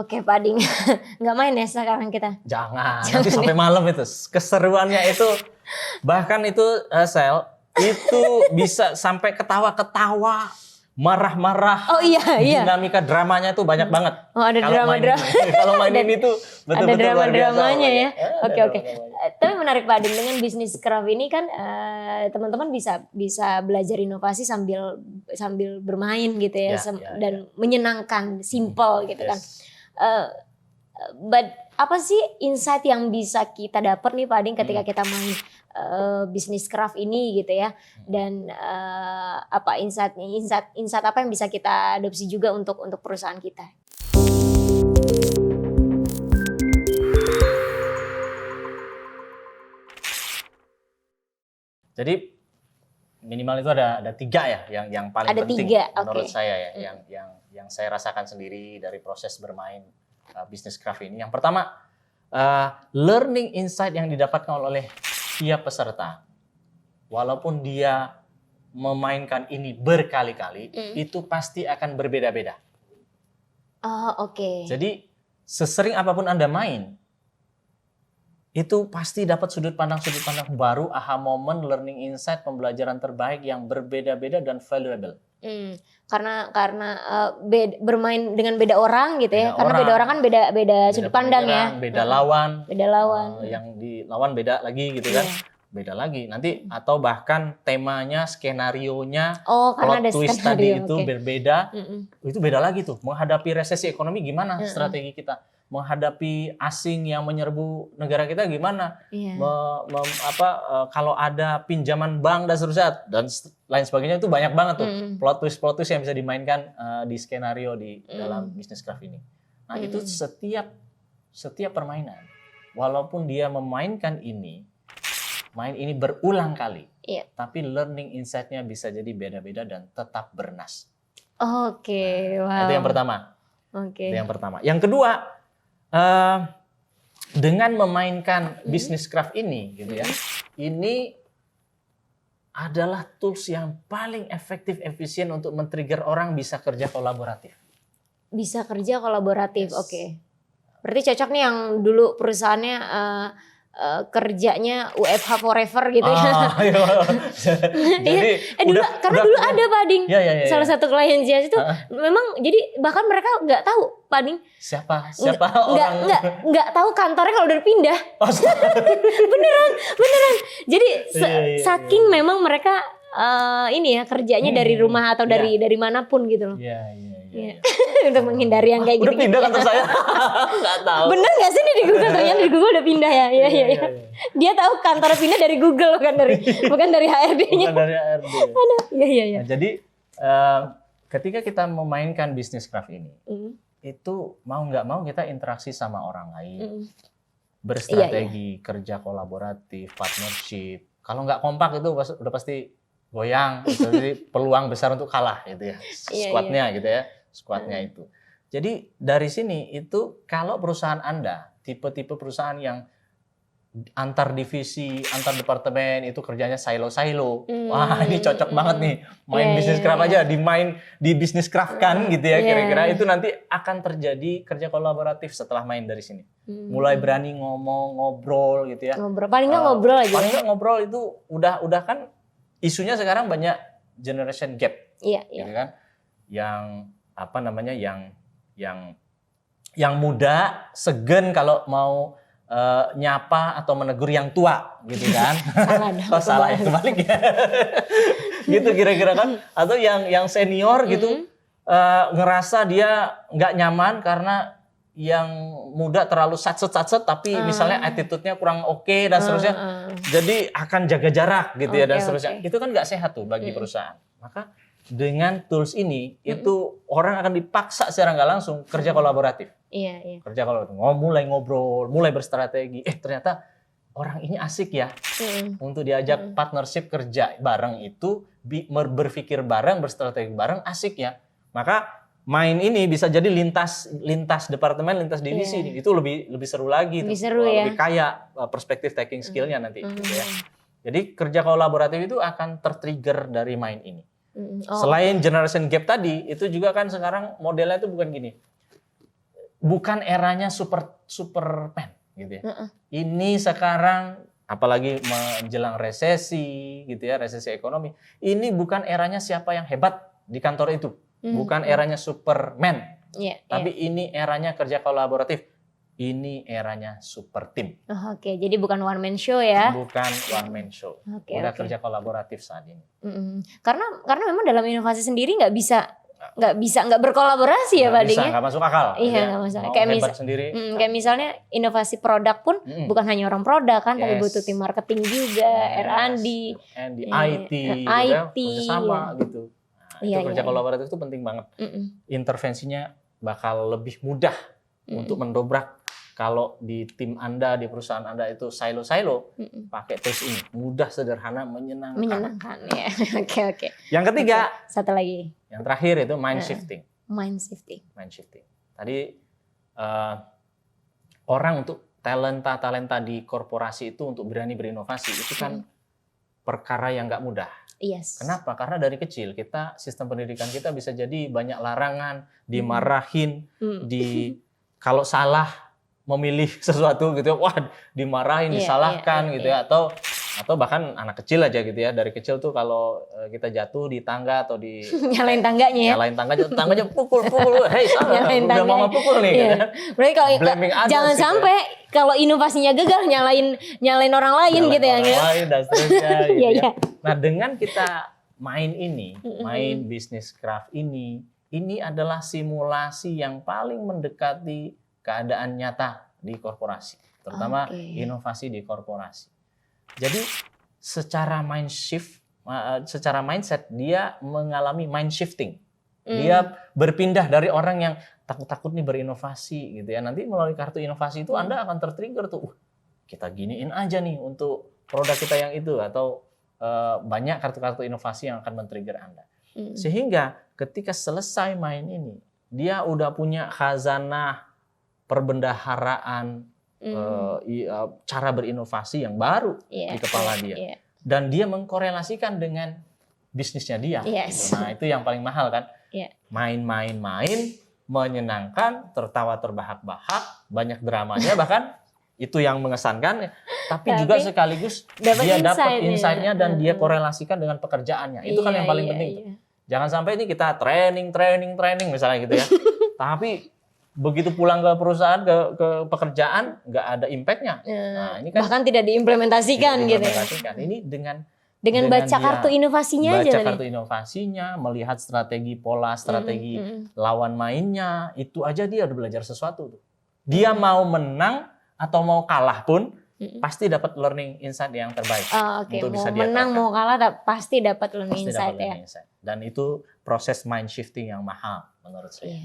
Oke, Pak Ding. Nggak main ya sekarang kita? Jangan, nanti sampai malam itu. Keseruannya itu, bahkan itu Sel, itu bisa sampai ketawa-ketawa, marah-marah. Oh iya. Dinamika dramanya tuh banyak banget. Oh, ada drama-drama. Kalau main ini tuh betul-betul ada luar biasa. drama-dramanya ya. Oke. drama-dramanya. Tapi menarik Pak Ding, dengan bisnis craft ini kan teman-teman bisa belajar inovasi sambil bermain gitu ya, dan menyenangkan, simple gitu kan. But apa sih insight yang bisa kita dapat nih Pak Ding ketika kita main bisnis craft ini gitu ya, dan apa insight apa yang bisa kita adopsi juga untuk perusahaan kita? Jadi minimal itu ada 3 ya yang paling Ada penting 3, menurut oke. saya ya, yang saya rasakan sendiri dari proses bermain bisnis craft ini. Yang pertama, learning insight yang didapatkan oleh tiap peserta, walaupun dia memainkan ini berkali-kali, itu pasti akan berbeda-beda. Oh, oke. Jadi sesering apapun Anda main, itu pasti dapat sudut pandang baru, aha moment, learning insight, pembelajaran terbaik yang berbeda-beda dan valuable. Karena bermain dengan beda orang gitu ya. Beda Karena orang, beda orang kan beda sudut pandang ya. Beda lawan. Beda lawan. Yang dilawan beda lagi gitu kan. Beda lagi. Nanti atau bahkan temanya, skenarionya, Karena ada plot twist skenario, tadi itu berbeda. Itu beda lagi tuh. Menghadapi resesi ekonomi gimana strategi kita? Menghadapi asing yang menyerbu negara kita gimana? Kalau ada pinjaman bank dan seterusnya dan lain sebagainya, itu banyak banget tuh plot twist yang bisa dimainkan di skenario di dalam bisnis craft ini. Nah, itu setiap permainan, walaupun dia memainkan main ini berulang kali, tapi learning insight-nya bisa jadi beda-beda dan tetap bernas. Oke, wow. Itu yang pertama. Oke. Itu yang pertama. Yang kedua, dengan memainkan bisnis craft ini, gitu ya, ini adalah tools yang paling efektif, efisien untuk men-trigger orang bisa kerja kolaboratif. Bisa kerja kolaboratif, Yes. oke. Berarti cocok nih yang dulu perusahaannya kerjanya WFH forever gitu ya. Jadi dulu ada Pak Ding. Ya. Salah satu klien Zias itu memang, jadi bahkan mereka nggak tahu Pak Ding. Siapa orang? Nggak tahu kantornya kalau udah pindah. beneran. Jadi saking memang mereka kerjanya dari rumah atau dari manapun gitu loh. Iya. Untuk menghindari yang kayak gitu. Udah pindah kantor saya? Nggak tahu. Bener nggak sih nih di Google? Ternyata di Google udah pindah ya. Iya. Dia tahu kantor pindah dari Google, bukan dari HRD-nya. Bukan dari HRD. Iya. Nah, jadi ketika kita memainkan bisnis craft ini, itu mau nggak mau kita interaksi sama orang lain, berstrategi, kerja kolaboratif, partnership. Kalau nggak kompak itu udah pasti goyang, jadi peluang besar untuk kalah gitu ya, squadnya gitu ya, squadnya itu. Jadi dari sini itu kalau perusahaan Anda tipe-tipe perusahaan yang antar divisi, antar departemen itu kerjanya silo-silo, wah ini cocok banget nih main bisnis craft aja, dimain di bisnis craft kan gitu ya, kira-kira itu nanti akan terjadi kerja kolaboratif setelah main dari sini. Mulai berani ngomong, ngobrol gitu ya. Paling nggak ngobrol aja. Paling nggak ngobrol itu udah kan. Isunya sekarang banyak generation gap, gitu kan? Yang yang muda segan kalau mau nyapa atau menegur yang tua, gitu kan? Salah ya, kebalik ya. Gitu kira-kira kan? Atau yang senior gitu ngerasa dia nggak nyaman karena yang muda terlalu satset tapi misalnya attitude-nya kurang oke dan seterusnya, jadi akan jaga jarak gitu ya dan seterusnya. Itu kan nggak sehat tuh bagi perusahaan. Maka dengan tools ini itu orang akan dipaksa secara nggak langsung kerja kolaboratif. Iya. Kerja kolaboratif, mulai ngobrol, mulai berstrategi. Ternyata orang ini asik ya untuk diajak partnership kerja bareng itu, berpikir bareng, berstrategi bareng, asik ya. Maka main ini bisa jadi lintas departemen, lintas divisi. Itu lebih seru lagi, lebih seru ya. Lebih kaya perspektif taking skill-nya nanti gitu ya. Jadi kerja kolaboratif itu akan tertrigger dari main ini. Selain generation gap tadi, itu juga kan sekarang modelnya itu bukan gini. bukan eranya Superman gitu ya. Ini sekarang apalagi menjelang resesi gitu ya, resesi ekonomi. Ini bukan eranya siapa yang hebat di kantor itu. Bukan eranya Superman. Tapi ini eranya kerja kolaboratif. Ini eranya super team. Oke, jadi bukan one man show ya? Bukan one man show. Udah kerja kolaboratif saat ini. Karena memang dalam inovasi sendiri nggak berkolaborasi ya Pak Ding. Nggak masuk akal. Iya, nggak masuk. Kayak misalnya inovasi produk pun bukan hanya orang produk kan, tapi butuh tim marketing juga, R&D, IT, sama gitu. Itu kerja kolaboratif itu penting banget. Intervensinya bakal lebih mudah untuk mendobrak. Kalau di tim Anda, di perusahaan Anda itu silo-silo, pakai tools ini. Mudah, sederhana, menyenangkan. Menyenangkan, ya. Oke. Yang ketiga. Satu lagi. Yang terakhir itu mind shifting. Mind shifting. Tadi orang untuk talenta di korporasi itu untuk berani berinovasi, itu kan perkara yang nggak mudah. Yes. Kenapa? Karena dari kecil sistem pendidikan kita bisa jadi banyak larangan, dimarahin, kalau salah memilih sesuatu gitu, wah dimarahin, disalahkan gitu ya, atau bahkan anak kecil aja gitu ya, dari kecil tuh kalau kita jatuh di tangga atau di nyalain tangganya pukul, hei salah, udah mama pukul nih. Gitu. Berarti kalau jangan sampai kalau inovasinya gagal nyalain orang lain gitu ya. Lain dan seterusnya. Gitu ya. Nah dengan kita main bisnis craft ini adalah simulasi yang paling mendekati keadaan nyata di korporasi, terutama inovasi di korporasi. Jadi secara mindset dia mengalami mind shifting. Dia berpindah dari orang yang takut-takut nih berinovasi gitu ya. Nanti melalui kartu inovasi itu Anda akan tertrigger tuh, kita giniin aja nih untuk produk kita yang itu, atau banyak kartu-kartu inovasi yang akan men-trigger Anda. Sehingga ketika selesai main ini, dia udah punya khazanah perbendaharaan, cara berinovasi yang baru di kepala dia. Dan dia mengkorelasikan dengan bisnisnya dia. Gitu. Nah itu yang paling mahal kan. Main, menyenangkan, tertawa terbahak-bahak, banyak dramanya bahkan. Itu yang mengesankan, tapi juga sekaligus dia dapat insight-nya dan dia korelasikan dengan pekerjaannya. Itu kan yang paling penting. Jangan sampai ini kita training misalnya gitu ya. Tapi begitu pulang ke perusahaan, ke pekerjaan, nggak ada impact-nya. Nah, ini kan bahkan tidak diimplementasikan gitu. Ini dengan baca kartu inovasinya aja. Baca kartu inovasinya, melihat strategi lawan mainnya, itu aja dia udah belajar sesuatu tuh. Dia mau menang atau mau kalah pun pasti dapat learning insight yang terbaik. Untuk bisa dia menang mau kalah pasti dapat learning insight ya. Dan itu proses mind shifting yang mahal menurut saya.